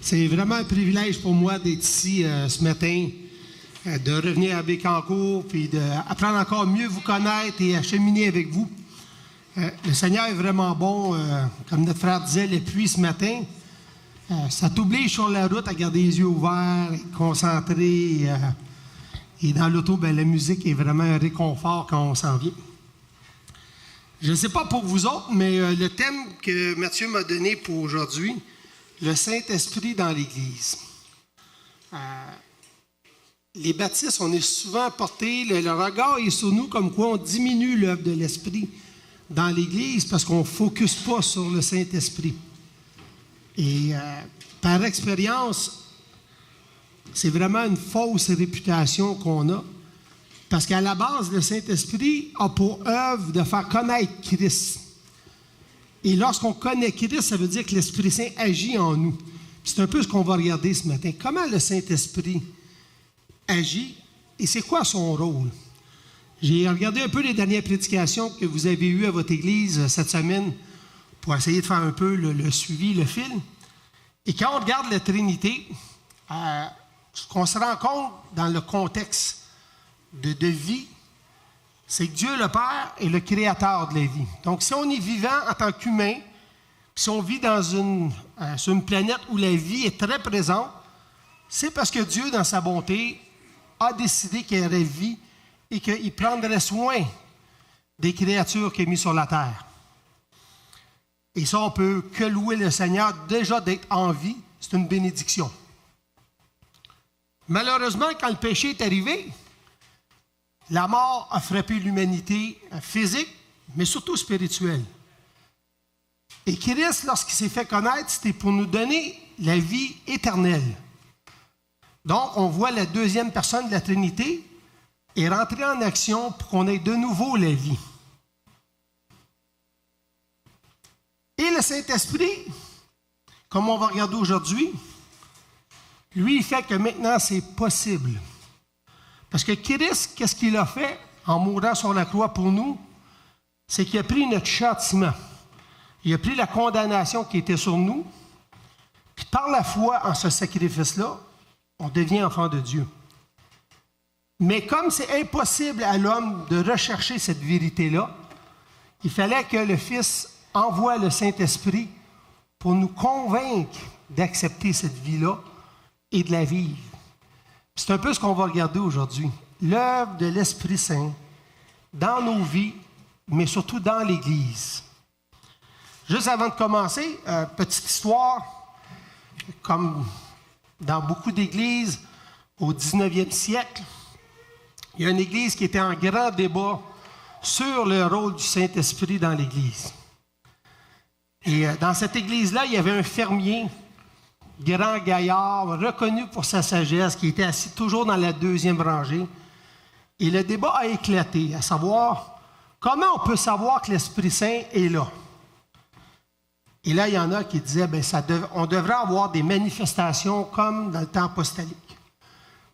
C'est vraiment un privilège pour moi d'être ici ce matin, de revenir à Bécancour, puis d'apprendre encore mieux vous connaître et à cheminer avec vous. Le Seigneur est vraiment bon, comme notre frère disait, les pluies ce matin. Ça t'oblige sur la route à garder les yeux ouverts, être concentré. Et dans l'auto, la musique est vraiment un réconfort quand on s'en vient. Je ne sais pas pour vous autres, mais le thème que Mathieu m'a donné pour aujourd'hui, le Saint-Esprit dans l'Église. Les baptistes, on est souvent portés, le regard est sur nous comme quoi on diminue l'œuvre de l'Esprit dans l'Église parce qu'on ne focus pas sur le Saint-Esprit. Et par expérience, c'est vraiment une fausse réputation qu'on a. Parce qu'à la base, le Saint-Esprit a pour œuvre de faire connaître Christ. Et lorsqu'on connaît Christ, ça veut dire que l'Esprit Saint agit en nous. Puis c'est un peu ce qu'on va regarder ce matin. Comment le Saint-Esprit agit et c'est quoi son rôle? J'ai regardé un peu les dernières prédications que vous avez eues à votre Église cette semaine pour essayer de faire un peu le suivi, le fil. Et quand on regarde la Trinité, ce qu'on se rend compte dans le contexte de vie, c'est que Dieu le Père est le créateur de la vie. Donc, si on est vivant en tant qu'humain, si on vit sur une planète où la vie est très présente, c'est parce que Dieu, dans sa bonté, a décidé qu'il y aurait vie et qu'il prendrait soin des créatures qu'il a mises sur la terre. Et ça, on ne peut que louer le Seigneur. Déjà d'être en vie, c'est une bénédiction. Malheureusement, quand le péché est arrivé, la mort a frappé l'humanité physique, mais surtout spirituelle. Et Christ, lorsqu'il s'est fait connaître, c'était pour nous donner la vie éternelle. Donc, on voit la deuxième personne de la Trinité est rentrée en action pour qu'on ait de nouveau la vie. Et le Saint-Esprit, comme on va regarder aujourd'hui, lui, il fait que maintenant, c'est possible. Parce que Christ, qu'est-ce qu'il a fait en mourant sur la croix pour nous? C'est qu'il a pris notre châtiment. Il a pris la condamnation qui était sur nous. Puis par la foi en ce sacrifice-là, on devient enfant de Dieu. Mais comme c'est impossible à l'homme de rechercher cette vérité-là, il fallait que le Fils envoie le Saint-Esprit pour nous convaincre d'accepter cette vie-là et de la vivre. C'est un peu ce qu'on va regarder aujourd'hui. L'œuvre de l'Esprit Saint dans nos vies, mais surtout dans l'Église. Juste avant de commencer, petite histoire, comme dans beaucoup d'églises au 19e siècle, il y a une église qui était en grand débat sur le rôle du Saint-Esprit dans l'Église. Et dans cette église-là, il y avait un fermier, grand gaillard, reconnu pour sa sagesse, qui était assis toujours dans la deuxième rangée. Et le débat a éclaté, à savoir comment on peut savoir que l'Esprit Saint est là. Et là, il y en a qui disaient, on devrait avoir des manifestations comme dans le temps apostolique.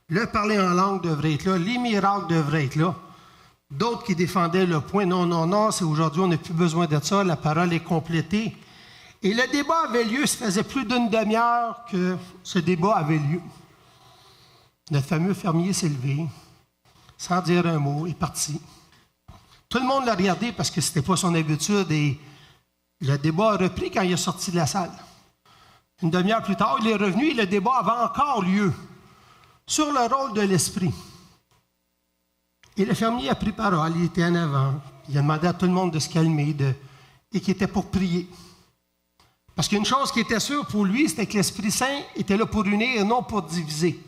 Le parler en langue devrait être là, les miracles devraient être là. D'autres qui défendaient le point, non, c'est aujourd'hui, on n'a plus besoin de ça, la parole est complétée. Et le débat avait lieu, ça faisait plus d'une demi-heure que ce débat avait lieu. Notre fameux fermier s'est levé, sans dire un mot, est parti. Tout le monde l'a regardé parce que ce n'était pas son habitude et le débat a repris quand il est sorti de la salle. Une demi-heure plus tard, il est revenu et le débat avait encore lieu sur le rôle de l'Esprit. Et le fermier a pris parole, il était en avant, il a demandé à tout le monde de se calmer et qu'il était pour prier. Parce qu'une chose qui était sûre pour lui, c'était que l'Esprit Saint était là pour unir et non pour diviser.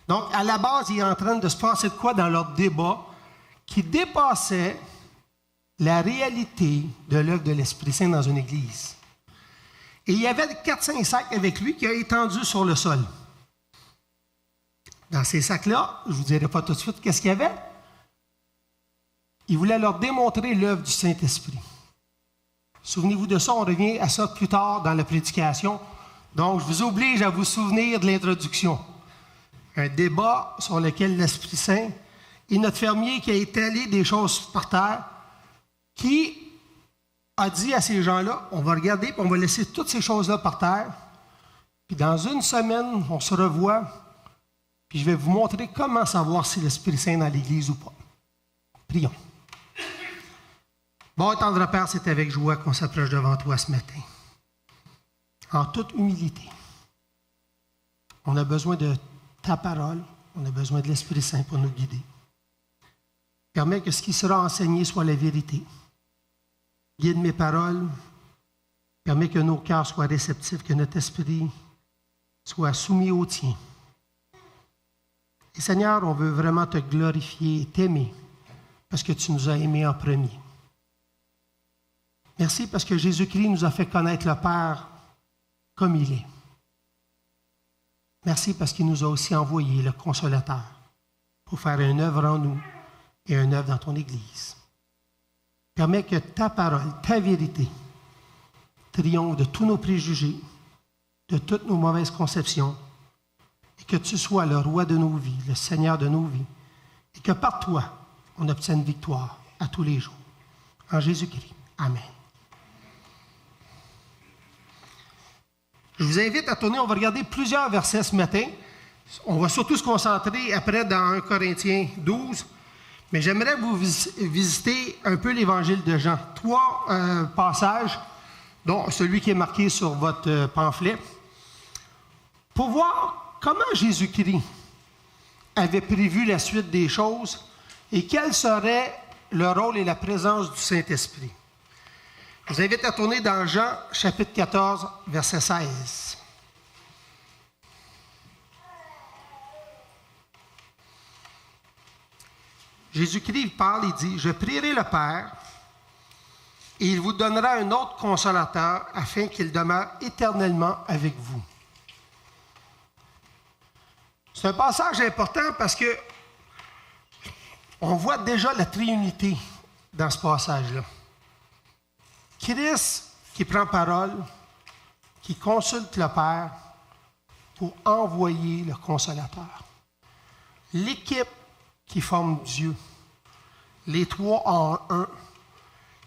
Donc, à la base, il est en train de se passer de quoi dans leur débat qui dépassait la réalité de l'œuvre de l'Esprit Saint dans une église. Et il y avait 4-5 sacs avec lui qui a étendu sur le sol. Dans ces sacs-là, je ne vous dirai pas tout de suite qu'est-ce qu'il y avait. Il voulait leur démontrer l'œuvre du Saint-Esprit. Souvenez-vous de ça, on revient à ça plus tard dans la prédication. Donc, je vous oblige à vous souvenir de l'introduction. Un débat sur lequel l'Esprit Saint et notre fermier qui a étalé des choses par terre, qui a dit à ces gens-là, on va regarder, on va laisser toutes ces choses-là par terre, Puis dans une semaine, on se revoit, puis je vais vous montrer comment savoir si l'Esprit Saint est dans l'Église ou pas. Prions. Bon, tendre Père, c'est avec joie qu'on s'approche devant toi ce matin. En toute humilité. On a besoin de ta parole, on a besoin de l'Esprit Saint pour nous guider. Permets que ce qui sera enseigné soit la vérité. Guide mes paroles. Permets que nos cœurs soient réceptifs, que notre esprit soit soumis au tien. Et Seigneur, on veut vraiment te glorifier et t'aimer parce que tu nous as aimés en premier. Merci parce que Jésus-Christ nous a fait connaître le Père comme il est. Merci parce qu'il nous a aussi envoyé le Consolateur pour faire une œuvre en nous et une œuvre dans ton Église. Permets que ta parole, ta vérité, triomphe de tous nos préjugés, de toutes nos mauvaises conceptions, et que tu sois le roi de nos vies, le Seigneur de nos vies, et que par toi, on obtienne victoire à tous les jours. En Jésus-Christ. Amen. Je vous invite à tourner, on va regarder plusieurs versets ce matin. On va surtout se concentrer après dans 1 Corinthiens 12, mais j'aimerais vous visiter un peu l'Évangile de Jean. 3 passages, dont celui qui est marqué sur votre pamphlet, pour voir comment Jésus-Christ avait prévu la suite des choses et quel serait le rôle et la présence du Saint-Esprit. Je vous invite à tourner dans Jean, chapitre 14, verset 16. Jésus-Christ parle, il dit, « Je prierai le Père, et il vous donnera un autre consolateur, afin qu'il demeure éternellement avec vous. » C'est un passage important parce que on voit déjà la triunité dans ce passage-là. Christ qui prend parole, qui consulte le Père pour envoyer le Consolateur. L'équipe qui forme Dieu, les trois en un,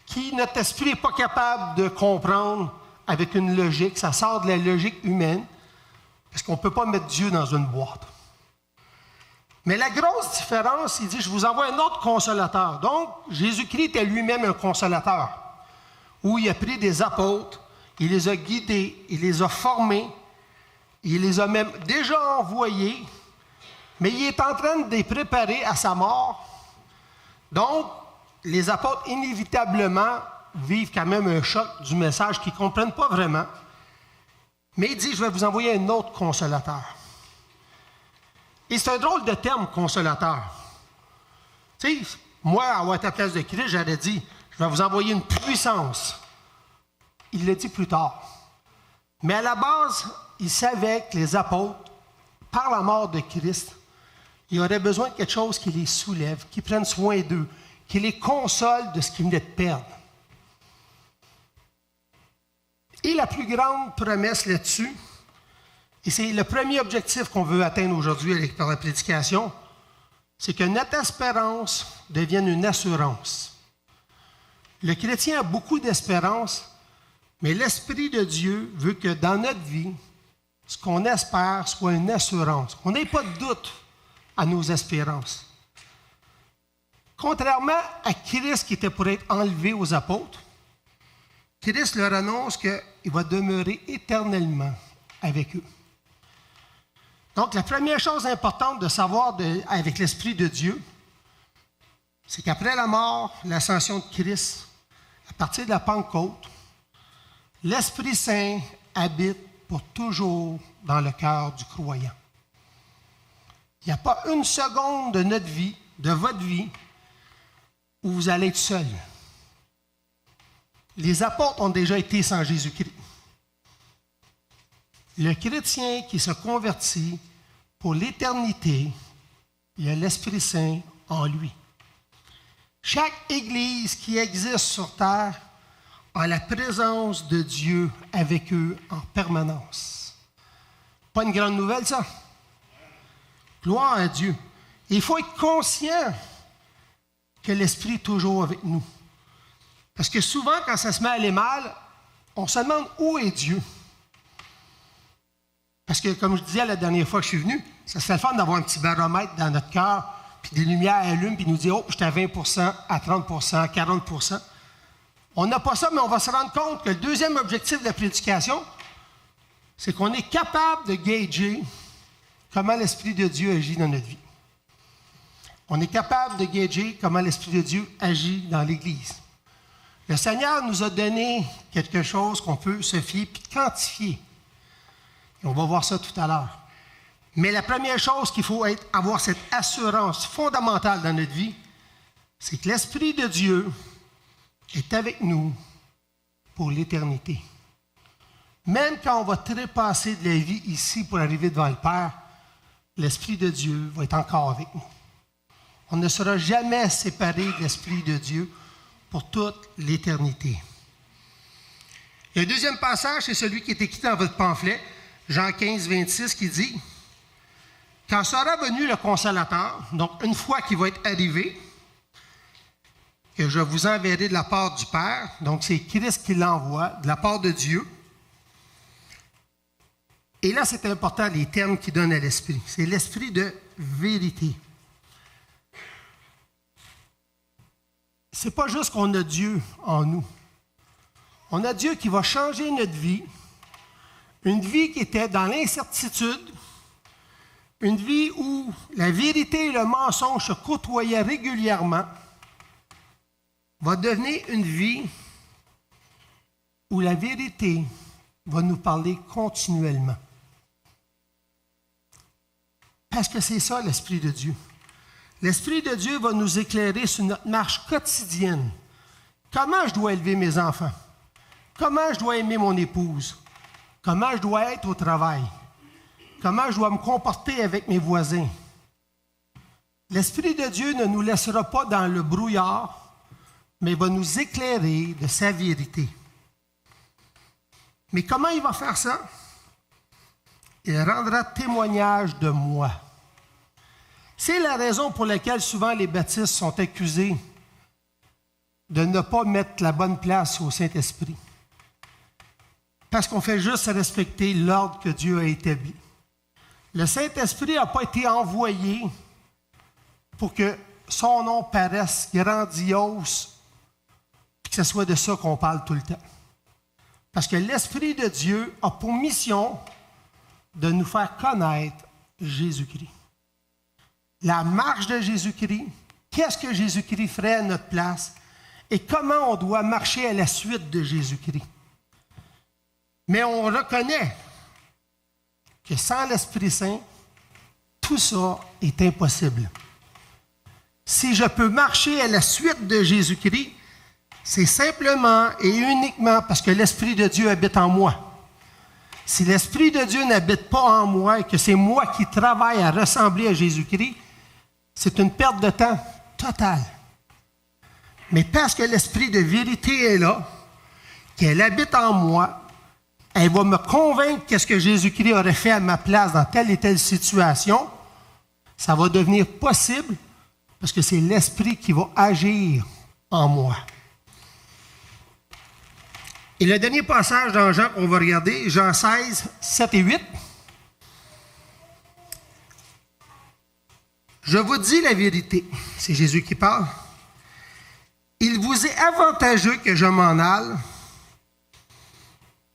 qui notre esprit n'est pas capable de comprendre avec une logique, ça sort de la logique humaine, parce qu'on ne peut pas mettre Dieu dans une boîte. Mais la grosse différence, il dit, je vous envoie un autre consolateur. Donc, Jésus-Christ était lui-même un consolateur, où il a pris des apôtres, il les a guidés, il les a formés, il les a même déjà envoyés, mais il est en train de les préparer à sa mort. Donc, les apôtres, inévitablement, vivent quand même un choc du message qu'ils ne comprennent pas vraiment. Mais il dit, je vais vous envoyer un autre consolateur. Et c'est un drôle de terme, consolateur. Tu sais, moi, à ta place de Christ, j'aurais dit, je vais vous envoyer une puissance. Il l'a dit plus tard. Mais à la base, il savait que les apôtres, par la mort de Christ, ils auraient besoin de quelque chose qui les soulève, qui prenne soin d'eux, qui les console de ce qu'ils venaient de perdre. Et la plus grande promesse là-dessus, et c'est le premier objectif qu'on veut atteindre aujourd'hui par la prédication, c'est que notre espérance devienne une assurance. Le chrétien a beaucoup d'espérance, mais l'Esprit de Dieu veut que dans notre vie, ce qu'on espère soit une assurance, qu'on n'ait pas de doute à nos espérances. Contrairement à Christ qui était pour être enlevé aux apôtres, Christ leur annonce qu'il va demeurer éternellement avec eux. Donc, la première chose importante de savoir avec l'Esprit de Dieu, c'est qu'après la mort, l'ascension de Christ, à partir de la Pentecôte, l'Esprit Saint habite pour toujours dans le cœur du croyant. Il n'y a pas une seconde de notre vie, de votre vie, où vous allez être seul. Les apôtres ont déjà été sans Jésus-Christ. Le chrétien qui se convertit pour l'éternité, il a l'Esprit Saint en lui. Chaque Église qui existe sur terre a la présence de Dieu avec eux en permanence. Pas une grande nouvelle, ça? Gloire à Dieu. Il faut être conscient que l'Esprit est toujours avec nous. Parce que souvent, quand ça se met à aller mal, on se demande où est Dieu. Parce que, comme je disais la dernière fois que je suis venu, ça serait le fun d'avoir un petit baromètre dans notre cœur, puis des lumières allument, puis nous dire, oh, j'étais à 20 à 30 à 40 On n'a pas ça, mais on va se rendre compte que le deuxième objectif de la prédication, c'est qu'on est capable de gager comment l'Esprit de Dieu agit dans notre vie. On est capable de gager comment l'Esprit de Dieu agit dans l'Église. Le Seigneur nous a donné quelque chose qu'on peut se fier et quantifier. Et on va voir ça tout à l'heure. Mais la première chose qu'il faut avoir cette assurance fondamentale dans notre vie, c'est que l'Esprit de Dieu est avec nous pour l'éternité. Même quand on va trépasser de la vie ici pour arriver devant le Père, l'Esprit de Dieu va être encore avec nous. On ne sera jamais séparé de l'Esprit de Dieu pour toute l'éternité. Le deuxième passage, c'est celui qui est écrit dans votre pamphlet, Jean 15, 26, qui dit « Quand sera venu le Consolateur, donc une fois qu'il va être arrivé, que je vous enverrai de la part du Père, donc c'est Christ qui l'envoie, de la part de Dieu. » Et là, c'est important, les termes qu'il donne à l'Esprit. C'est l'Esprit de vérité. Ce n'est pas juste qu'on a Dieu en nous. On a Dieu qui va changer notre vie, une vie qui était dans l'incertitude, une vie où la vérité et le mensonge se côtoyaient régulièrement, va devenir une vie où la vérité va nous parler continuellement. Parce que c'est ça l'Esprit de Dieu. L'Esprit de Dieu va nous éclairer sur notre marche quotidienne. Comment je dois élever mes enfants? Comment je dois aimer mon épouse? Comment je dois être au travail? Comment je dois me comporter avec mes voisins? L'Esprit de Dieu ne nous laissera pas dans le brouillard, mais va nous éclairer de sa vérité. Mais comment il va faire ça? Il rendra témoignage de moi. C'est la raison pour laquelle souvent les baptistes sont accusés de ne pas mettre la bonne place au Saint-Esprit. Parce qu'on fait juste respecter l'ordre que Dieu a établi. Le Saint-Esprit n'a pas été envoyé pour que son nom paraisse grandiose et que ce soit de ça qu'on parle tout le temps. Parce que l'Esprit de Dieu a pour mission de nous faire connaître Jésus-Christ. La marche de Jésus-Christ, qu'est-ce que Jésus-Christ ferait à notre place et comment on doit marcher à la suite de Jésus-Christ. Mais on reconnaît que sans l'Esprit Saint, tout ça est impossible. Si je peux marcher à la suite de Jésus-Christ, c'est simplement et uniquement parce que l'Esprit de Dieu habite en moi. Si l'Esprit de Dieu n'habite pas en moi et que c'est moi qui travaille à ressembler à Jésus-Christ, c'est une perte de temps totale. Mais parce que l'Esprit de vérité est là, qu'elle habite en moi, elle va me convaincre qu'est-ce que Jésus-Christ aurait fait à ma place dans telle et telle situation. Ça va devenir possible parce que c'est l'Esprit qui va agir en moi. Et le dernier passage dans Jean qu'on va regarder, Jean 16, 7 et 8. Je vous dis la vérité, c'est Jésus qui parle. Il vous est avantageux que je m'en aille,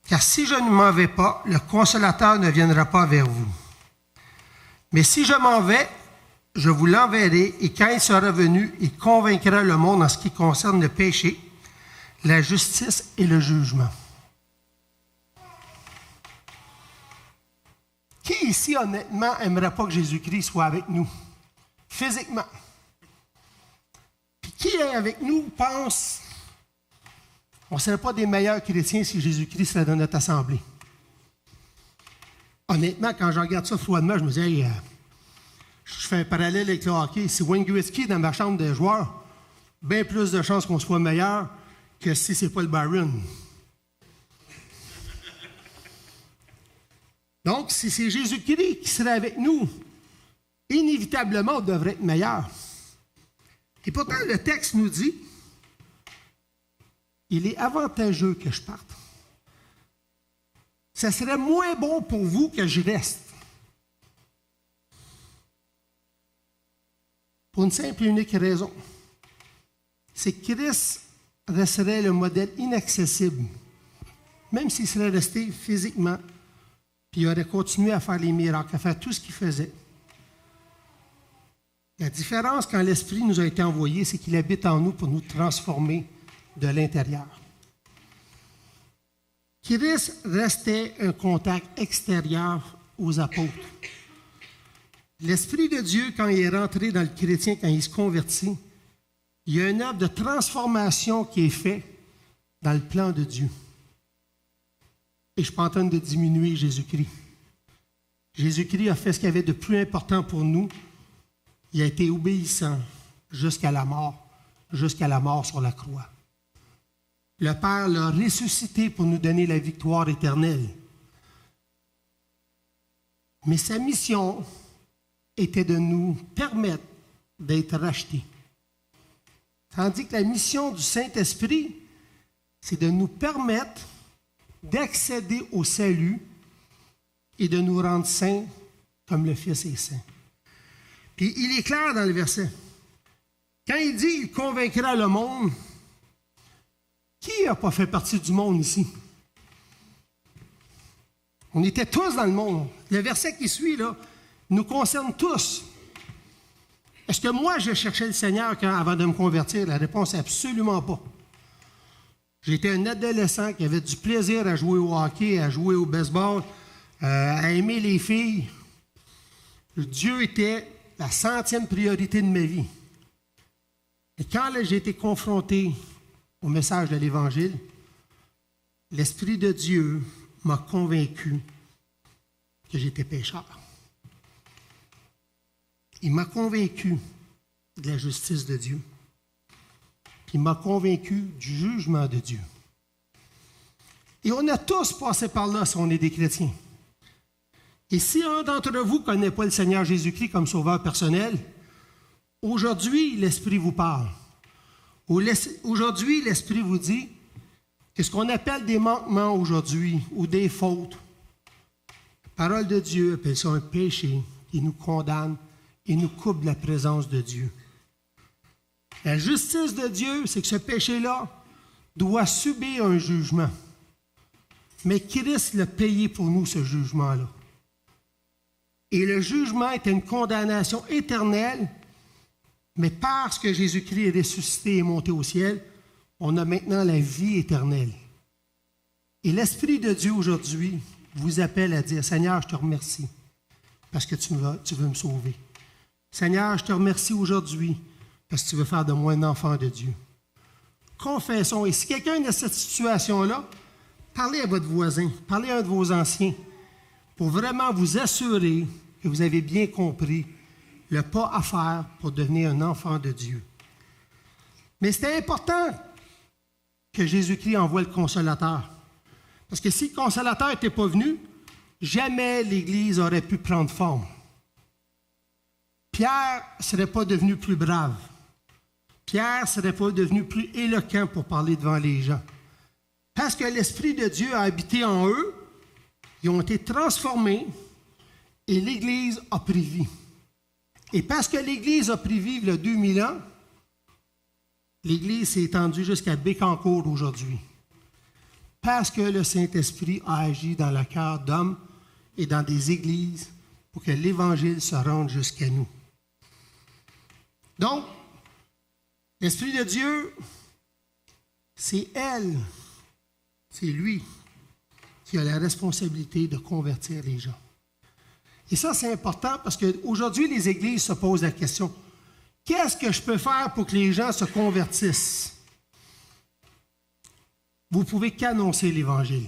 car si je ne m'en vais pas, le Consolateur ne viendra pas vers vous. Mais si je m'en vais, je vous l'enverrai, et quand il sera venu, il convaincra le monde en ce qui concerne le péché, la justice et le jugement. Qui ici, honnêtement, n'aimerait pas que Jésus-Christ soit avec nous, physiquement? Puis qui est avec nous pense on ne serait pas des meilleurs chrétiens si Jésus-Christ serait dans notre assemblée. Honnêtement, quand je regarde ça froidement, je me dis, hey, je fais un parallèle avec le hockey. Si Wayne Gretzky est dans ma chambre de joueurs, bien plus de chances qu'on soit meilleur que si ce n'est pas le Byron. Donc, si c'est Jésus-Christ qui serait avec nous, inévitablement, on devrait être meilleur. Et pourtant, le texte nous dit, il est avantageux que je parte. ça serait moins bon pour vous que je reste. Pour une simple et unique raison. C'est que Christ resterait le modèle inaccessible, même s'il serait resté physiquement, puis il aurait continué à faire les miracles, à faire tout ce qu'il faisait. La différence quand l'Esprit nous a été envoyé, c'est qu'il habite en nous pour nous transformer de l'intérieur. Christ restait un contact extérieur aux apôtres. L'Esprit de Dieu, quand il est rentré dans le chrétien, quand il se convertit, il y a une œuvre de transformation qui est faite dans le plan de Dieu. Et je ne suis pas en train de diminuer Jésus-Christ. Jésus-Christ a fait ce qu'il y avait de plus important pour nous. Il a été obéissant jusqu'à la mort sur la croix. Le Père l'a ressuscité pour nous donner la victoire éternelle. Mais sa mission était de nous permettre d'être rachetés. Tandis que la mission du Saint-Esprit, c'est de nous permettre d'accéder au salut et de nous rendre saints comme le Fils est saint. Puis il est clair dans le verset. Quand il dit « il convaincra le monde », qui n'a pas fait partie du monde ici? On était tous dans le monde. Le verset qui suit, là, nous concerne tous. Est-ce que moi, je cherchais le Seigneur avant de me convertir? La réponse est absolument pas. J'étais un adolescent qui avait du plaisir à jouer au hockey, à jouer au baseball, à aimer les filles. Dieu était la 100e priorité de ma vie. Et quand là, j'ai été confronté au message de l'Évangile, l'Esprit de Dieu m'a convaincu que j'étais pécheur. Il m'a convaincu de la justice de Dieu. Il m'a convaincu du jugement de Dieu. Et on a tous passé par là si on est des chrétiens. Et si un d'entre vous ne connaît pas le Seigneur Jésus-Christ comme sauveur personnel, aujourd'hui, l'Esprit vous parle. Aujourd'hui, l'Esprit vous dit que ce qu'on appelle des manquements aujourd'hui ou des fautes, la parole de Dieu appelle ça un péché qui nous condamne et nous coupe de la présence de Dieu. La justice de Dieu, c'est que ce péché-là doit subir un jugement. Mais Christ l'a payé pour nous, ce jugement-là. Et le jugement est une condamnation éternelle, mais parce que Jésus-Christ est ressuscité et est monté au ciel, on a maintenant la vie éternelle. Et l'Esprit de Dieu aujourd'hui vous appelle à dire, Seigneur, je te remercie parce que tu veux me sauver. Seigneur, je te remercie aujourd'hui parce que tu veux faire de moi un enfant de Dieu. Confessons. Et si quelqu'un est dans cette situation-là, parlez à votre voisin, parlez à un de vos anciens pour vraiment vous assurer que vous avez bien compris le pas à faire pour devenir un enfant de Dieu. Mais c'était important que Jésus-Christ envoie le Consolateur. Parce que si le Consolateur n'était pas venu, jamais l'Église aurait pu prendre forme. Pierre ne serait pas devenu plus brave. Pierre ne serait pas devenu plus éloquent pour parler devant les gens. Parce que l'Esprit de Dieu a habité en eux, ils ont été transformés et l'Église a pris vie. Et parce que l'Église a pris vie il y a 2000 ans, l'Église s'est étendue jusqu'à Bécancour aujourd'hui. Parce que le Saint-Esprit a agi dans le cœur d'hommes et dans des églises pour que l'Évangile se rende jusqu'à nous. Donc, l'Esprit de Dieu, c'est elle, c'est lui qui a la responsabilité de convertir les gens. Et ça, c'est important parce qu'aujourd'hui, les églises se posent la question, qu'est-ce que je peux faire pour que les gens se convertissent? Vous ne pouvez qu'annoncer l'Évangile,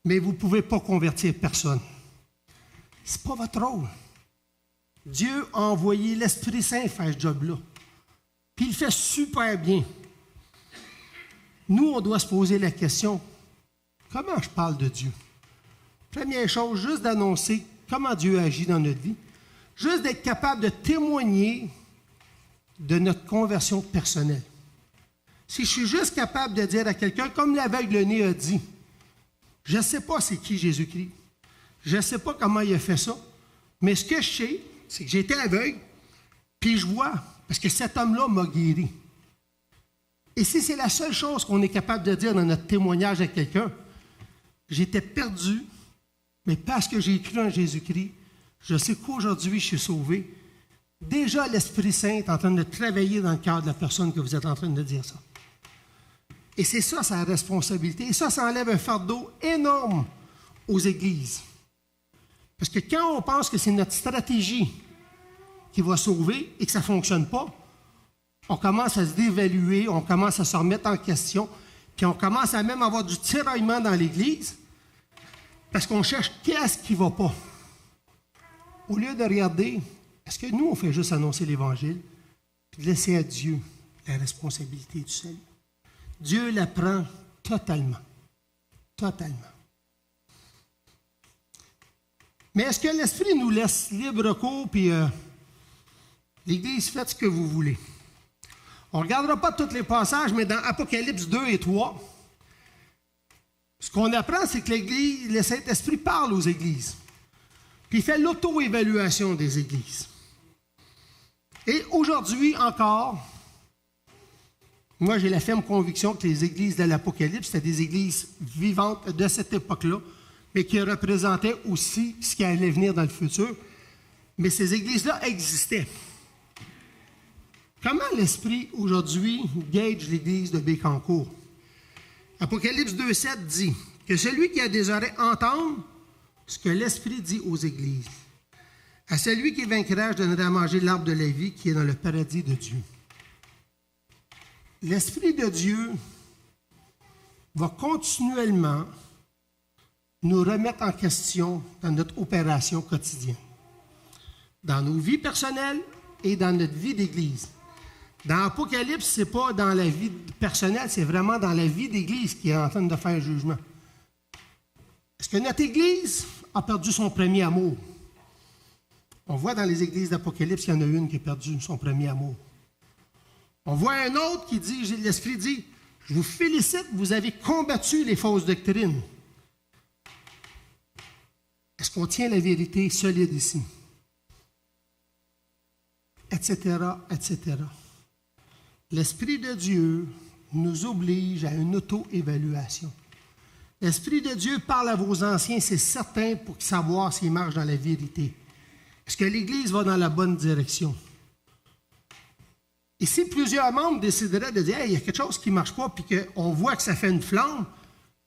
mais vous ne pouvez pas convertir personne. Ce n'est pas votre rôle. Dieu a envoyé l'Esprit Saint faire ce job-là. Puis il le fait super bien. Nous, on doit se poser la question, comment je parle de Dieu? Première chose, juste d'annoncer comment Dieu agit dans notre vie. Juste d'être capable de témoigner de notre conversion personnelle. Si je suis juste capable de dire à quelqu'un, comme l'aveugle-né a dit, Je ne sais pas c'est qui Jésus-Christ. Je ne sais pas comment il a fait ça. Mais ce que je sais, c'est que j'étais aveugle, puis je vois, parce que cet homme-là m'a guéri. Et si c'est la seule chose qu'on est capable de dire dans notre témoignage à quelqu'un, j'étais perdu, mais parce que j'ai cru en Jésus-Christ, je sais qu'aujourd'hui, je suis sauvé. Déjà, l'Esprit Saint est en train de travailler dans le cœur de la personne que vous êtes en train de dire ça. Et c'est ça, sa responsabilité. Et ça enlève un fardeau énorme aux églises. Parce que quand on pense que c'est notre stratégie qui va sauver et que ça ne fonctionne pas, on commence à se dévaluer, on commence à se remettre en question, puis on commence à même avoir du tiraillement dans l'Église parce qu'on cherche qu'est-ce qui ne va pas. Au lieu de regarder, est-ce que nous, on fait juste annoncer l'Évangile, puis de laisser à Dieu la responsabilité du salut. Dieu la prend totalement. Totalement. Mais est-ce que l'Esprit nous laisse libre cours, puis l'Église, faites ce que vous voulez? On ne regardera pas tous les passages, mais dans Apocalypse 2 et 3, ce qu'on apprend, c'est que l'Église, le Saint-Esprit parle aux églises. Puis il fait l'auto-évaluation des églises. Et aujourd'hui encore, moi j'ai la ferme conviction que les églises de l'Apocalypse, c'était des églises vivantes de cette époque-là, mais qui représentaient aussi ce qui allait venir dans le futur. Mais ces églises-là existaient. Comment l'Esprit, aujourd'hui, gage l'Église de Bécancour? Apocalypse 2,7 dit que celui qui a des oreilles entende ce que l'Esprit dit aux Églises. À celui qui vaincra, je donnerai à manger l'arbre de la vie qui est dans le paradis de Dieu. L'Esprit de Dieu va continuellement nous remettre en question dans notre opération quotidienne, dans nos vies personnelles et dans notre vie d'Église. Dans l'Apocalypse, ce n'est pas dans la vie personnelle, c'est vraiment dans la vie d'Église qui est en train de faire jugement. Est-ce que notre Église a perdu son premier amour? On voit dans les églises d'Apocalypse qu'il y en a une qui a perdu son premier amour. On voit un autre qui dit, l'Esprit dit, « Je vous félicite, vous avez combattu les fausses doctrines. » Est-ce qu'on tient la vérité solide ici? Etc., etc. L'Esprit de Dieu nous oblige à une auto-évaluation. L'Esprit de Dieu parle à vos anciens, c'est certain, pour savoir s'ils marchent dans la vérité. Est-ce que l'Église va dans la bonne direction? Et si plusieurs membres décideraient de dire, hey, il y a quelque chose qui ne marche pas, puis qu'on voit que ça fait une flamme,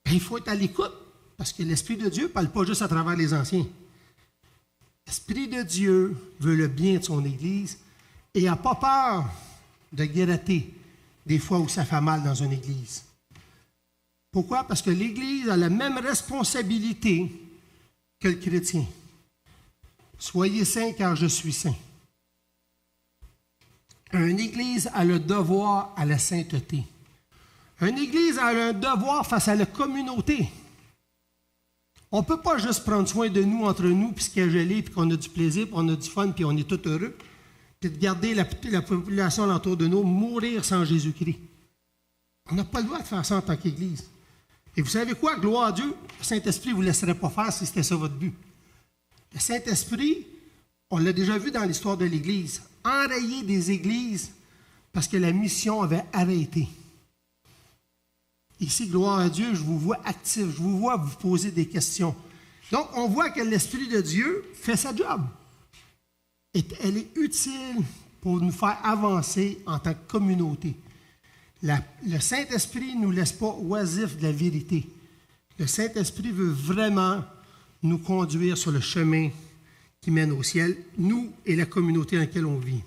bien, il faut être à l'écoute, parce que l'Esprit de Dieu ne parle pas juste à travers les anciens. L'Esprit de Dieu veut le bien de son Église et n'a pas peur de gratter des fois où ça fait mal dans une Église. Pourquoi? Parce que l'Église a la même responsabilité que le chrétien. Soyez saints car je suis saint. Une Église a le devoir à la sainteté. Une Église a un devoir face à la communauté. On ne peut pas juste prendre soin de nous entre nous, puis se cajoler, puis qu'on a du plaisir, puis on a du fun, puis on est tout heureux, puis de garder la population alentour de nous mourir sans Jésus-Christ. On n'a pas le droit de faire ça en tant qu'Église. Et vous savez quoi? Gloire à Dieu, le Saint-Esprit ne vous laisserait pas faire si c'était ça votre but. Le Saint-Esprit, on l'a déjà vu dans l'histoire de l'Église, enrayer des églises parce que la mission avait arrêté. Ici, gloire à Dieu, je vous vois actif, je vous vois vous poser des questions. Donc, on voit que l'Esprit de Dieu fait sa job. Et elle est utile pour nous faire avancer en tant que communauté. Le Saint-Esprit ne nous laisse pas oisifs de la vérité. Le Saint-Esprit veut vraiment nous conduire sur le chemin qui mène au ciel, nous et la communauté dans laquelle on vit.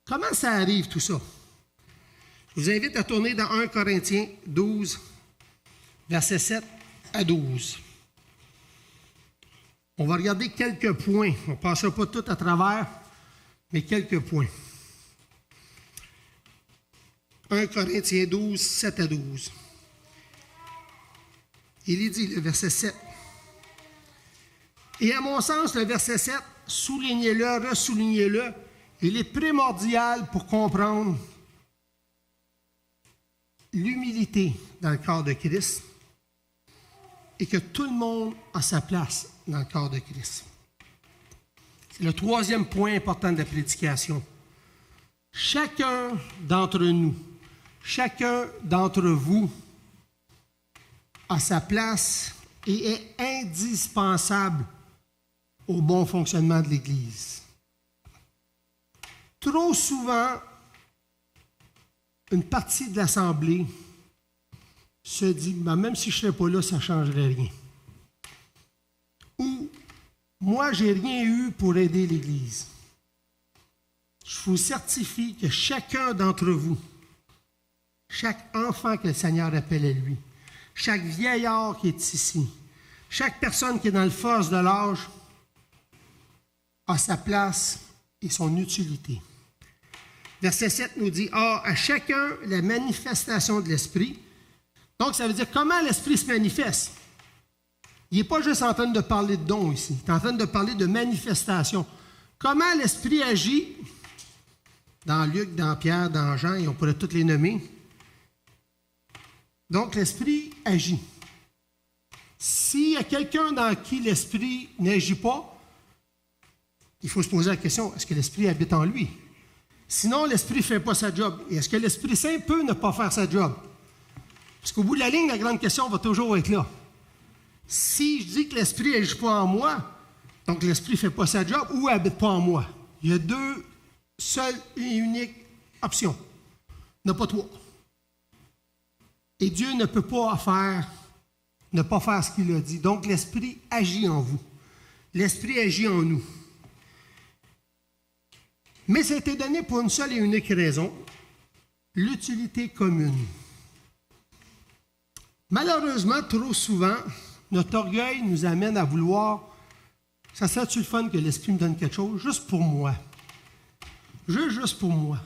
Comment ça arrive tout ça? Je vous invite à tourner dans 1 Corinthiens 12, versets 7 à 12. On va regarder quelques points. On ne passera pas tout à travers, mais quelques points. 1 Corinthiens 12, 7 à 12. Il est dit, le verset 7. Et à mon sens, le verset 7, soulignez-le, ressoulignez-le, il est primordial pour comprendre l'humilité dans le corps de Christ et que tout le monde a sa place dans le corps de Christ. C'est le troisième point important de la prédication. Chacun d'entre nous, chacun d'entre vous a sa place et est indispensable au bon fonctionnement de l'Église. Trop souvent, une partie de l'Assemblée se dit, même si je ne serais pas là, ça ne changerait rien. Ou, moi, je n'ai rien eu pour aider l'Église. Je vous certifie que chacun d'entre vous, chaque enfant que le Seigneur appelle à lui, chaque vieillard qui est ici, chaque personne qui est dans le fosse de l'âge a sa place et son utilité. Verset 7 nous dit, « Or, à chacun, la manifestation de l'Esprit. » Donc, ça veut dire comment l'Esprit se manifeste. Il n'est pas juste en train de parler de dons ici, il est en train de parler de manifestation. Comment l'Esprit agit dans Luc, dans Pierre, dans Jean, et on pourrait tous les nommer. Donc, l'Esprit agit. S'il y a quelqu'un dans qui l'Esprit n'agit pas, il faut se poser la question, est-ce que l'Esprit habite en lui? Sinon, l'Esprit ne fait pas sa job. Et est-ce que l'Esprit Saint peut ne pas faire sa job? Parce qu'au bout de la ligne, la grande question va toujours être là. Si je dis que l'Esprit n'agit pas en moi, donc l'Esprit ne fait pas sa job ou n'habite pas en moi. Il y a deux seules et uniques options. Il n'y en a pas trois. Et Dieu ne peut pas ne pas faire ce qu'il a dit. Donc l'Esprit agit en vous. L'Esprit agit en nous. Mais ça a été donné pour une seule et unique raison, l'utilité commune. Malheureusement, trop souvent, notre orgueil nous amène à vouloir, ça serait-tu le fun que l'Esprit me donne quelque chose juste pour moi? Juste pour moi.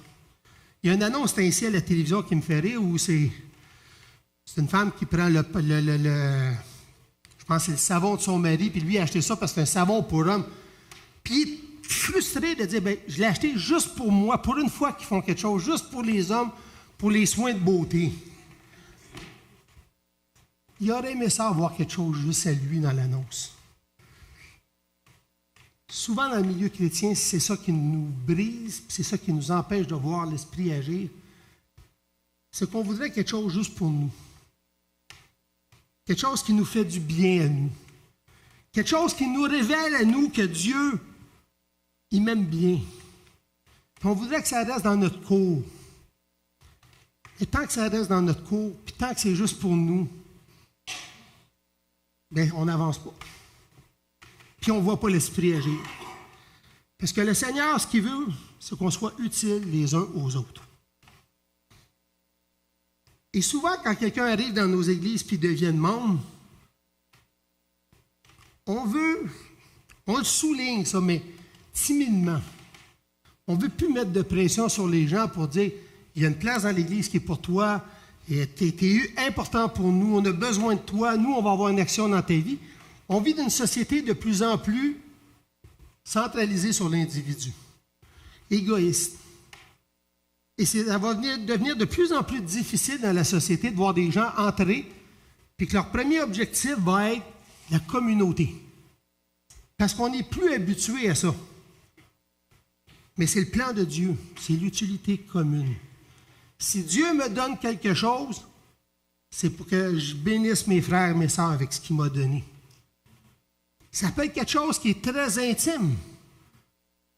Il y a une annonce ainsi à la télévision qui me fait rire où c'est une femme qui prend je pense que c'est le savon de son mari, puis lui a acheté ça parce que c'est un savon pour homme. Puis il est frustré de dire, je l'ai acheté juste pour moi, pour une fois qu'ils font quelque chose, juste pour les hommes, pour les soins de beauté. Il aurait aimé ça avoir quelque chose juste à lui dans l'annonce. Souvent dans le milieu chrétien, c'est ça qui nous brise, c'est ça qui nous empêche de voir l'Esprit agir. C'est qu'on voudrait quelque chose juste pour nous. Quelque chose qui nous fait du bien à nous. Quelque chose qui nous révèle à nous que Dieu, il m'aime bien. Puis on voudrait que ça reste dans notre cours. Et tant que ça reste dans notre cours, puis tant que c'est juste pour nous, bien, on n'avance pas. Puis on ne voit pas l'Esprit agir. Parce que le Seigneur, ce qu'il veut, c'est qu'on soit utiles les uns aux autres. Et souvent, quand quelqu'un arrive dans nos églises puis devient membre, on le souligne ça, mais timidement. On ne veut plus mettre de pression sur les gens pour dire, il y a une place dans l'église qui est pour toi, tu es important pour nous, on a besoin de toi, nous, on va avoir une action dans ta vie. On vit dans une société de plus en plus centralisée sur l'individu, égoïste. Et ça va devenir de plus en plus difficile dans la société de voir des gens entrer, puis que leur premier objectif va être la communauté. Parce qu'on n'est plus habitué à ça. Mais c'est le plan de Dieu, c'est l'utilité commune. Si Dieu me donne quelque chose, c'est pour que je bénisse mes frères et mes sœurs avec ce qu'il m'a donné. Ça peut être quelque chose qui est très intime,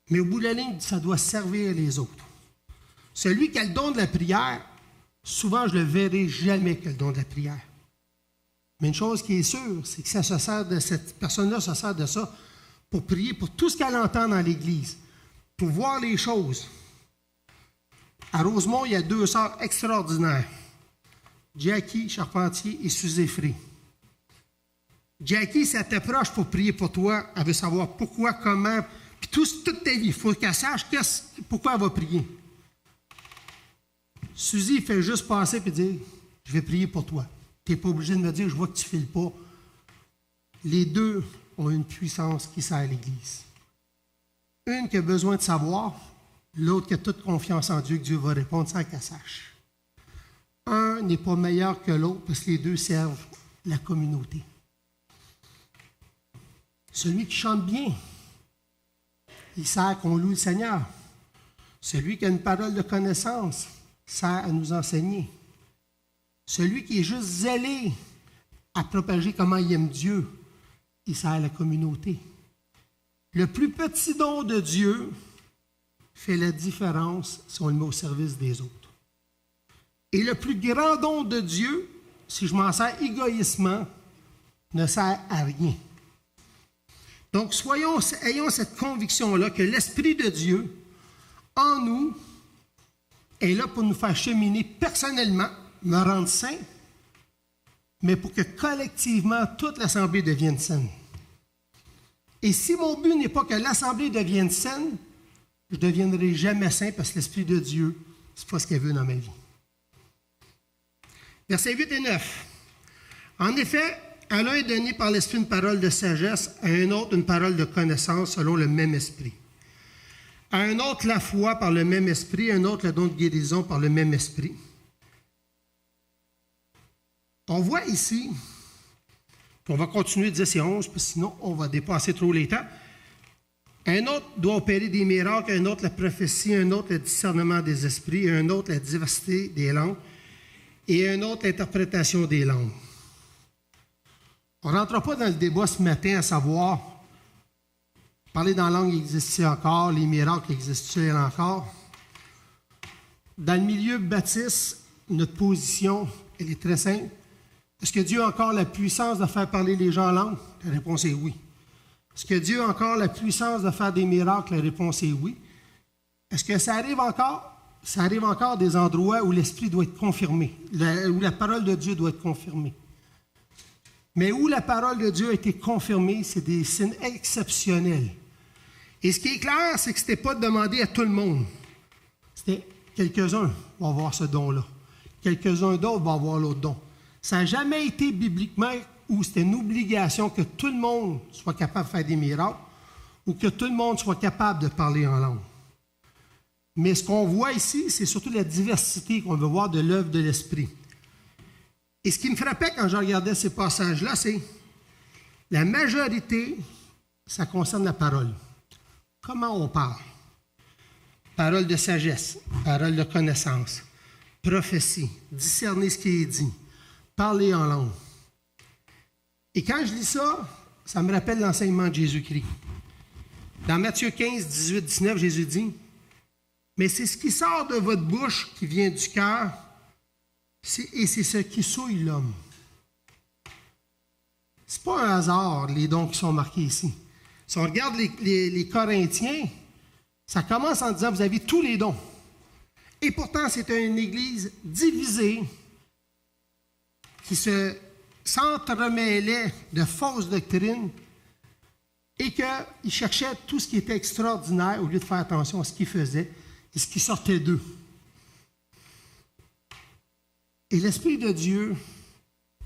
mais au bout de la ligne, ça doit servir les autres. Celui qui a le don de la prière, souvent je ne le verrai jamais que le don de la prière. Mais une chose qui est sûre, c'est que ça se sert de cette personne-là se sert de ça pour prier pour tout ce qu'elle entend dans l'Église, pour voir les choses. À Rosemont, il y a 2 sœurs extraordinaires, Jackie Charpentier et Suzy Fré. Jackie, ça t'approche pour prier pour toi. Elle veut savoir pourquoi, comment, puis toute ta vie. Il faut qu'elle sache pourquoi elle va prier. Suzy fait juste passer et dire, je vais prier pour toi. Tu n'es pas obligé de me dire, je vois que tu ne files pas. Les deux ont une puissance qui sert l'Église. Une qui a besoin de savoir, l'autre qui a toute confiance en Dieu, que Dieu va répondre sans qu'elle sache. Un n'est pas meilleur que l'autre parce que les deux servent la communauté. Celui qui chante bien, il sert qu'on loue le Seigneur. Celui qui a une parole de connaissance sert à nous enseigner. Celui qui est juste zélé à propager comment il aime Dieu, il sert à la communauté. Le plus petit don de Dieu fait la différence si on le met au service des autres. Et le plus grand don de Dieu, si je m'en sers égoïstement, ne sert à rien. Donc, ayons cette conviction-là que l'Esprit de Dieu, en nous, est là pour nous faire cheminer personnellement, me rendre saint, mais pour que collectivement, toute l'Assemblée devienne saine. Et si mon but n'est pas que l'Assemblée devienne saine, je ne deviendrai jamais saint parce que l'Esprit de Dieu, ce n'est pas ce qu'elle veut dans ma vie. Versets 8 et 9. En effet, à l'un est donné par l'Esprit une parole de sagesse, à un autre une parole de connaissance selon le même Esprit. À un autre la foi par le même Esprit, à un autre le don de guérison par le même Esprit. On voit ici, puis on va continuer de dire c'est 11, parce que sinon on va dépasser trop les temps. Un autre doit opérer des miracles, un autre la prophétie, un autre le discernement des esprits, un autre la diversité des langues, et un autre l'interprétation des langues. On ne rentrera pas dans le débat ce matin à savoir parler dans la langue existe-t-il encore, les miracles existent-ils encore. Dans le milieu baptiste, notre position, elle est très simple. Est-ce que Dieu a encore la puissance de faire parler les gens en langue? La réponse est oui. Est-ce que Dieu a encore la puissance de faire des miracles? La réponse est oui. Est-ce que ça arrive encore? Ça arrive encore des endroits où l'Esprit doit être confirmé, où la parole de Dieu doit être confirmée. Mais où la parole de Dieu a été confirmée, c'est des signes exceptionnels. Et ce qui est clair, c'est que ce n'était pas demandé à tout le monde. C'était quelques-uns vont avoir ce don-là. Quelques-uns d'autres vont avoir l'autre don. Ça n'a jamais été bibliquement où c'était une obligation que tout le monde soit capable de faire des miracles ou que tout le monde soit capable de parler en langue. Mais ce qu'on voit ici, c'est surtout la diversité qu'on veut voir de l'œuvre de l'Esprit. Et ce qui me frappait quand je regardais ces passages-là, c'est la majorité, ça concerne la parole. Comment on parle? Parole de sagesse, parole de connaissance, prophétie, discerner ce qui est dit, parler en langue. Et quand je lis ça, ça me rappelle l'enseignement de Jésus-Christ. Dans Matthieu 15, 18, 19, Jésus dit « Mais c'est ce qui sort de votre bouche qui vient du cœur, et c'est ce qui souille l'homme. » Ce n'est pas un hasard, les dons qui sont marqués ici. Si on regarde les Corinthiens, ça commence en disant « Vous avez tous les dons. » Et pourtant, c'est une Église divisée qui s'entremêlait de fausses doctrines et qu'ils cherchaient tout ce qui était extraordinaire au lieu de faire attention à ce qu'ils faisaient et ce qui sortait d'eux. Et l'Esprit de Dieu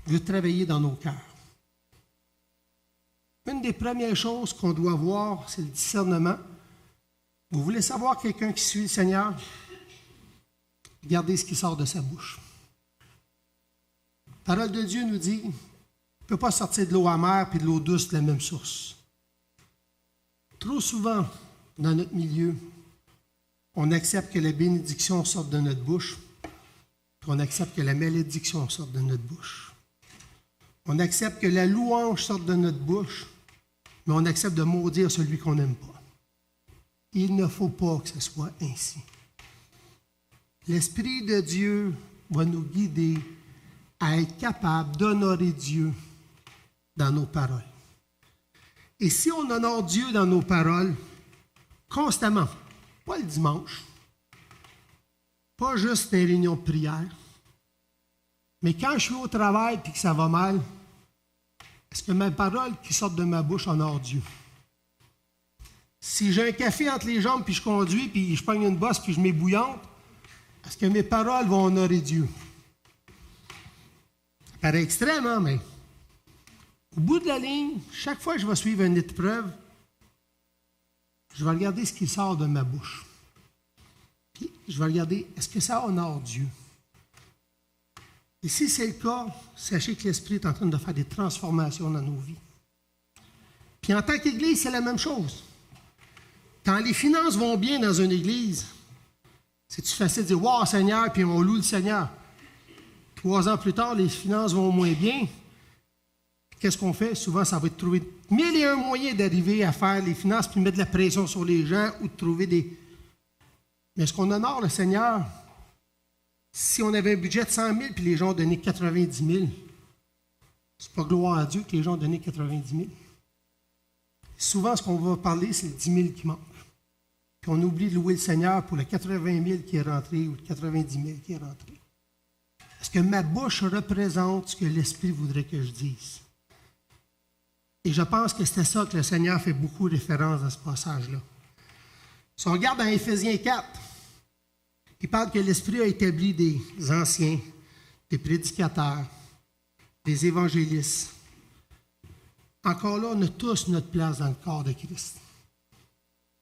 veut travailler dans nos cœurs. Une des premières choses qu'on doit voir, c'est le discernement. Vous voulez savoir quelqu'un qui suit le Seigneur? Regardez ce qui sort de sa bouche. La parole de Dieu nous dit qu'il ne peut pas sortir de l'eau amère et de l'eau douce de la même source. Trop souvent, dans notre milieu, on accepte que la bénédiction sorte de notre bouche, puis on accepte que la malédiction sorte de notre bouche. On accepte que la louange sorte de notre bouche, mais on accepte de maudire celui qu'on n'aime pas. Il ne faut pas que ce soit ainsi. L'Esprit de Dieu va nous guider à être capable d'honorer Dieu dans nos paroles. Et si on honore Dieu dans nos paroles, constamment, pas le dimanche, pas juste dans les réunions de prière, mais quand je suis au travail et que ça va mal, est-ce que mes paroles qui sortent de ma bouche honorent Dieu? Si j'ai un café entre les jambes puis je conduis puis je pogne une bosse puis je mets bouillante, est-ce que mes paroles vont honorer Dieu? Ça paraît extrême, hein, mais au bout de la ligne, chaque fois que je vais suivre une épreuve, je vais regarder ce qui sort de ma bouche. Puis je vais regarder, est-ce que ça honore Dieu? Et si c'est le cas, sachez que l'Esprit est en train de faire des transformations dans nos vies. Puis en tant qu'Église, c'est la même chose. Quand les finances vont bien dans une Église, c'est-tu facile de dire « Wow, Seigneur », puis on loue le Seigneur. 3 ans plus tard, les finances vont moins bien. Qu'est-ce qu'on fait? Souvent, ça va être trouver 1001 moyens d'arriver à faire les finances, puis mettre de la pression sur les gens ou de trouver des... Mais est-ce qu'on honore le Seigneur? Si on avait un budget de 100 000 puis les gens ont donné 90 000, c'est pas gloire à Dieu que les gens ont donné 90 000. Souvent, ce qu'on va parler, c'est le 10 000 qui manque. Puis on oublie de louer le Seigneur pour le 80 000 qui est rentré ou le 90 000 qui est rentré. Est-ce que ma bouche représente ce que l'Esprit voudrait que je dise? Et je pense que c'était ça que le Seigneur fait beaucoup référence dans ce passage-là. Si on regarde dans Éphésiens 4, il parle que l'Esprit a établi des anciens, des prédicateurs, des évangélistes. Encore là, on a tous notre place dans le corps de Christ.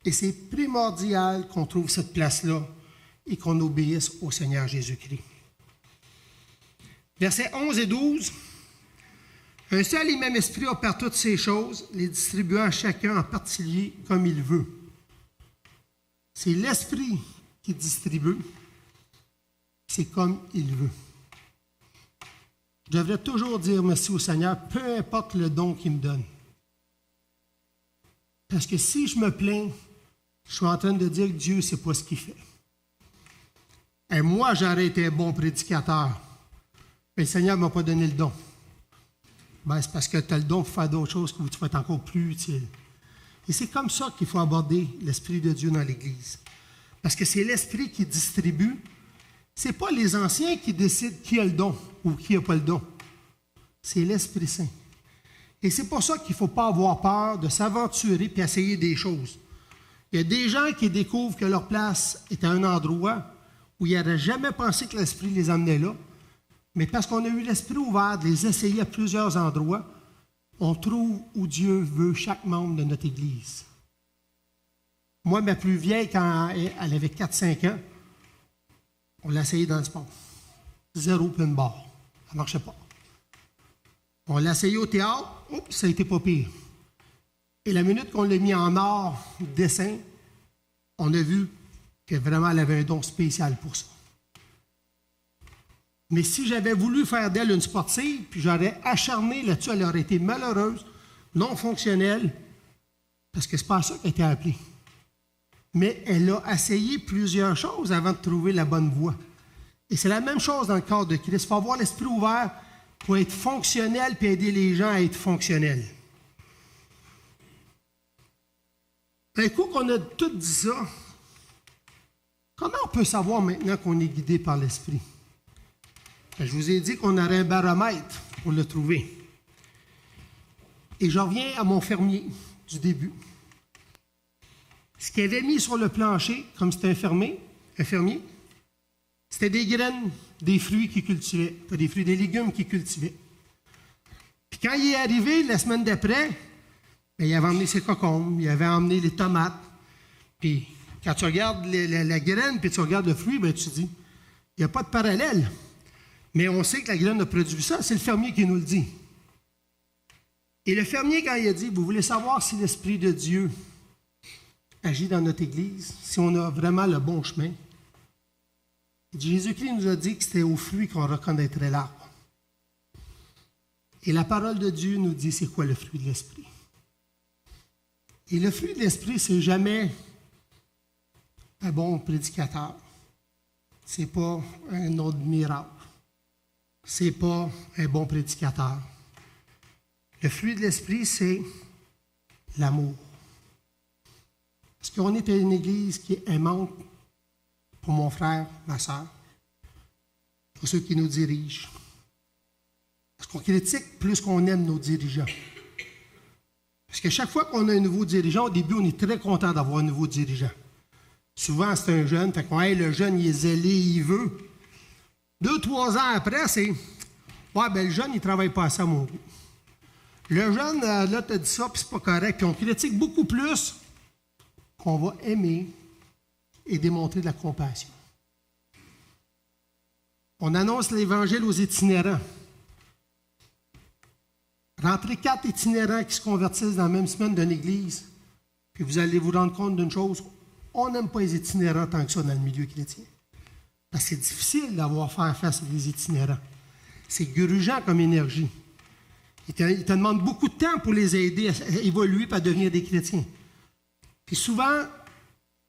Et c'est primordial qu'on trouve cette place-là et qu'on obéisse au Seigneur Jésus-Christ. Versets 11 et 12. Un seul et même esprit opère toutes ces choses, les distribuant à chacun en particulier comme il veut. C'est l'esprit qui distribue, c'est comme il veut. Je devrais toujours dire merci au Seigneur, peu importe le don qu'il me donne. Parce que si je me plains, je suis en train de dire que Dieu ne sait pas ce qu'il fait. Et moi, j'aurais été un bon prédicateur, mais le Seigneur ne m'a pas donné le don. Ben, c'est parce que tu as le don pour faire d'autres choses que tu vas être encore plus utile. Et c'est comme ça qu'il faut aborder l'Esprit de Dieu dans l'Église. Parce que c'est l'Esprit qui distribue. Ce n'est pas les anciens qui décident qui a le don ou qui n'a pas le don. C'est l'Esprit Saint. Et c'est pour ça qu'il ne faut pas avoir peur de s'aventurer et essayer des choses. Il y a des gens qui découvrent que leur place est à un endroit où ils n'auraient jamais pensé que l'Esprit les amenait là. Mais parce qu'on a eu l'esprit ouvert de les essayer à plusieurs endroits, on trouve où Dieu veut chaque membre de notre Église. Moi, ma plus vieille, quand elle avait 4-5 ans, on l'a essayé dans le sport. 0 plein de barre. Ça ne marchait pas. On l'a essayé au théâtre, ça a été pas pire. Et la minute qu'on l'a mis en art, dessin, on a vu que vraiment elle avait un don spécial pour ça. Mais si j'avais voulu faire d'elle une sportive, puis j'aurais acharné là-dessus, elle aurait été malheureuse, non fonctionnelle, parce que c'est pas ça qu'elle a été appelée. Mais elle a essayé plusieurs choses avant de trouver la bonne voie. Et c'est la même chose dans le corps de Christ. Il faut avoir l'esprit ouvert pour être fonctionnel puis aider les gens à être fonctionnels. Un coup qu'on a tout dit ça, comment on peut savoir maintenant qu'on est guidé par l'esprit? Je vous ai dit qu'on aurait un baromètre pour le trouver. Et je reviens à mon fermier du début. Ce qu'il avait mis sur le plancher, comme c'était un fermier, c'était des graines, des fruits qu'il cultivait. Pas des fruits, des légumes qu'il cultivait. Puis quand il est arrivé la semaine d'après, bien, il avait emmené ses cocombes, il avait emmené les tomates. Puis quand tu regardes la graine puis tu regardes le fruit, bien, tu te dis, il n'y a pas de parallèle. Mais on sait que la graine a produit ça, c'est le fermier qui nous le dit. Et le fermier, quand il a dit, vous voulez savoir si l'Esprit de Dieu agit dans notre Église, si on a vraiment le bon chemin, Jésus-Christ nous a dit que c'était au fruit qu'on reconnaîtrait l'arbre. Et la parole de Dieu nous dit c'est quoi le fruit de l'Esprit. Et le fruit de l'Esprit, c'est jamais un bon prédicateur. C'est pas un autre miracle. C'est pas un bon prédicateur. Le fruit de l'Esprit, c'est l'amour. Est-ce qu'on est une Église qui est aimante pour mon frère, ma soeur, pour ceux qui nous dirigent? Est-ce qu'on critique plus qu'on aime nos dirigeants? Parce que chaque fois qu'on a un nouveau dirigeant, au début, on est très content d'avoir un nouveau dirigeant. Souvent, c'est un jeune, fait qu'on hey, le jeune, il est zélé, il veut. 2-3 ans après, c'est ouais, ben le jeune, il ne travaille pas assez à mon goût. Le jeune, là, t'as dit ça, puis c'est pas correct. Puis on critique beaucoup plus qu'on va aimer et démontrer de la compassion. On annonce l'Évangile aux itinérants. Rentrez 4 itinérants qui se convertissent dans la même semaine d'une église, puis vous allez vous rendre compte d'une chose, on n'aime pas les itinérants tant que ça dans le milieu chrétien. Parce que c'est difficile d'avoir à faire face à des itinérants. C'est grugeant comme énergie. Ils te demandent beaucoup de temps pour les aider à évoluer et à devenir des chrétiens. Puis souvent,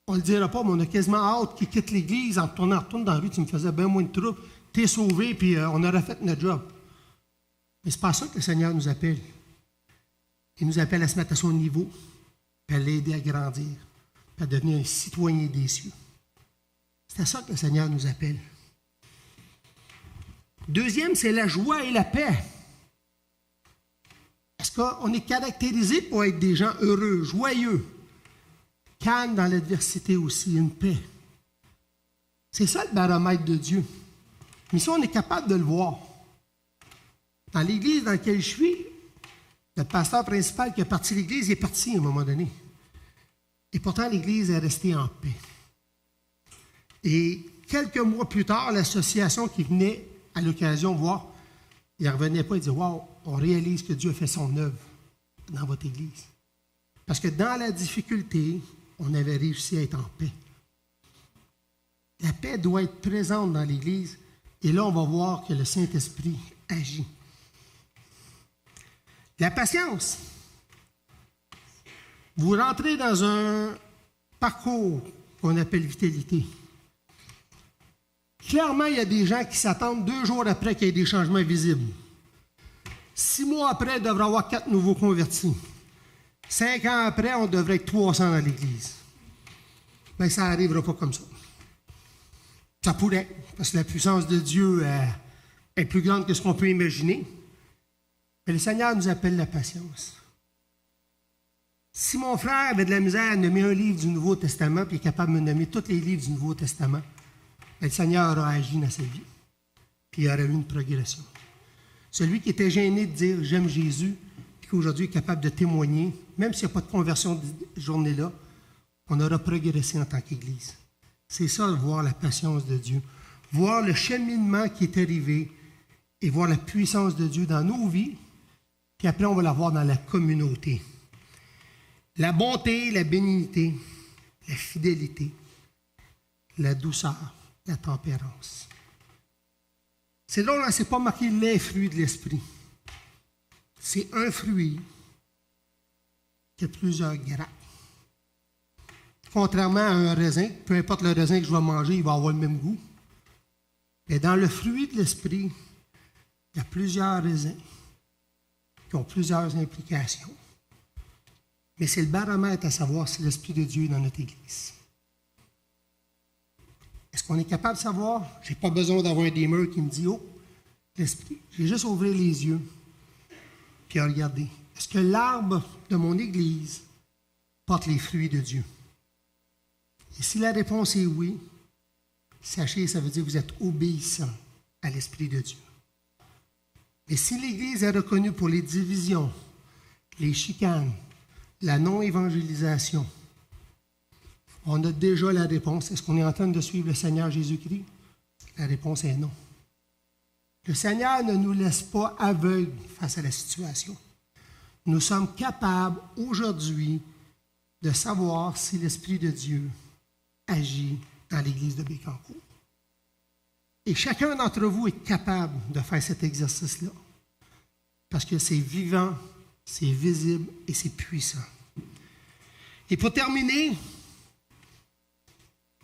on ne le dira pas, mais on a quasiment hâte qu'ils quittent l'église en retournant dans la rue, tu me faisais bien moins de troubles, t'es sauvé, puis on aurait fait notre job. Mais c'est pas ça que le Seigneur nous appelle. Il nous appelle à se mettre à son niveau, puis à l'aider à grandir, puis à devenir un citoyen des cieux. C'est à ça que le Seigneur nous appelle. Deuxième, c'est la joie et la paix. Parce qu'on est caractérisé pour être des gens heureux, joyeux, calmes dans l'adversité aussi, une paix. C'est ça le baromètre de Dieu. Mais ça, on est capable de le voir. Dans l'église dans laquelle je suis, le pasteur principal qui a parti l'église, il est parti à un moment donné. Et pourtant, l'église est restée en paix. Et quelques mois plus tard, l'association qui venait à l'occasion voir, il ne revenait pas et disait « Wow, on réalise que Dieu a fait son œuvre dans votre église. » Parce que dans la difficulté, on avait réussi à être en paix. La paix doit être présente dans l'église. Et là, on va voir que le Saint-Esprit agit. La patience. Vous rentrez dans un parcours qu'on appelle vitalité. Clairement, il y a des gens qui s'attendent 2 jours après qu'il y ait des changements visibles. 6 mois après, il devrait y avoir 4 nouveaux convertis. 5 ans après, on devrait être 300 dans l'Église. Mais ça n'arrivera pas comme ça. Ça pourrait, parce que la puissance de Dieu est plus grande que ce qu'on peut imaginer. Mais le Seigneur nous appelle la patience. Si mon frère avait de la misère à nommer un livre du Nouveau Testament, puis est capable de me nommer tous les livres du Nouveau Testament, le Seigneur aura agi dans sa vie, puis il y aura eu une progression. Celui qui était gêné de dire « j'aime Jésus », puis qu'aujourd'hui est capable de témoigner, même s'il n'y a pas de conversion cette journée-là, on aura progressé en tant qu'Église. C'est ça, voir la patience de Dieu, voir le cheminement qui est arrivé et voir la puissance de Dieu dans nos vies, puis après on va la voir dans la communauté. La bonté, la bénignité, la fidélité, la douceur, la tempérance. C'est drôle, hein, c'est pas marqué les fruits de l'esprit. C'est un fruit qui a plusieurs grappes. Contrairement à un raisin, peu importe le raisin que je vais manger, il va avoir le même goût. Mais dans le fruit de l'esprit, il y a plusieurs raisins qui ont plusieurs implications. Mais c'est le baromètre à savoir si l'Esprit de Dieu est dans notre Église. Est-ce qu'on est capable de savoir? Je n'ai pas besoin d'avoir un démeur qui me dit « Oh, l'Esprit ». J'ai juste à ouvrir les yeux puis à regarder. Est-ce que l'arbre de mon Église porte les fruits de Dieu? Et si la réponse est oui, sachez, ça veut dire que vous êtes obéissant à l'Esprit de Dieu. Mais si l'Église est reconnue pour les divisions, les chicanes, la non-évangélisation, on a déjà la réponse. Est-ce qu'on est en train de suivre le Seigneur Jésus-Christ? La réponse est non. Le Seigneur ne nous laisse pas aveugles face à la situation. Nous sommes capables aujourd'hui de savoir si l'Esprit de Dieu agit dans l'Église de Bécancour. Et chacun d'entre vous est capable de faire cet exercice-là. Parce que c'est vivant, c'est visible et c'est puissant. Et pour terminer,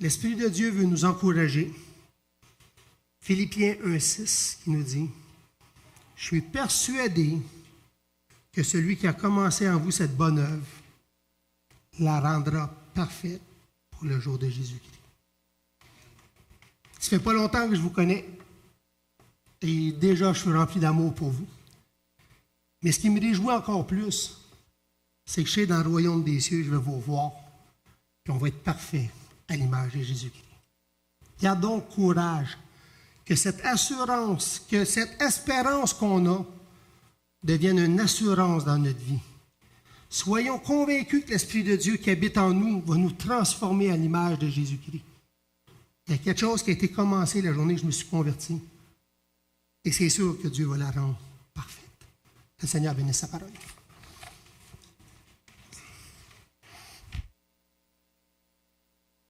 l'Esprit de Dieu veut nous encourager. Philippiens 1,6 qui nous dit « Je suis persuadé que celui qui a commencé en vous cette bonne œuvre la rendra parfaite pour le jour de Jésus-Christ. » Ça fait pas longtemps que je vous connais et déjà je suis rempli d'amour pour vous. Mais ce qui me réjouit encore plus, c'est que je sais dans le royaume des cieux, je vais vous voir, puis on va être parfait à l'image de Jésus-Christ. Gardons courage, que cette assurance, que cette espérance qu'on a devienne une assurance dans notre vie. Soyons convaincus que l'Esprit de Dieu qui habite en nous va nous transformer à l'image de Jésus-Christ. Il y a quelque chose qui a été commencé la journée que je me suis converti. Et c'est sûr que Dieu va la rendre parfaite. Le Seigneur bénisse sa parole.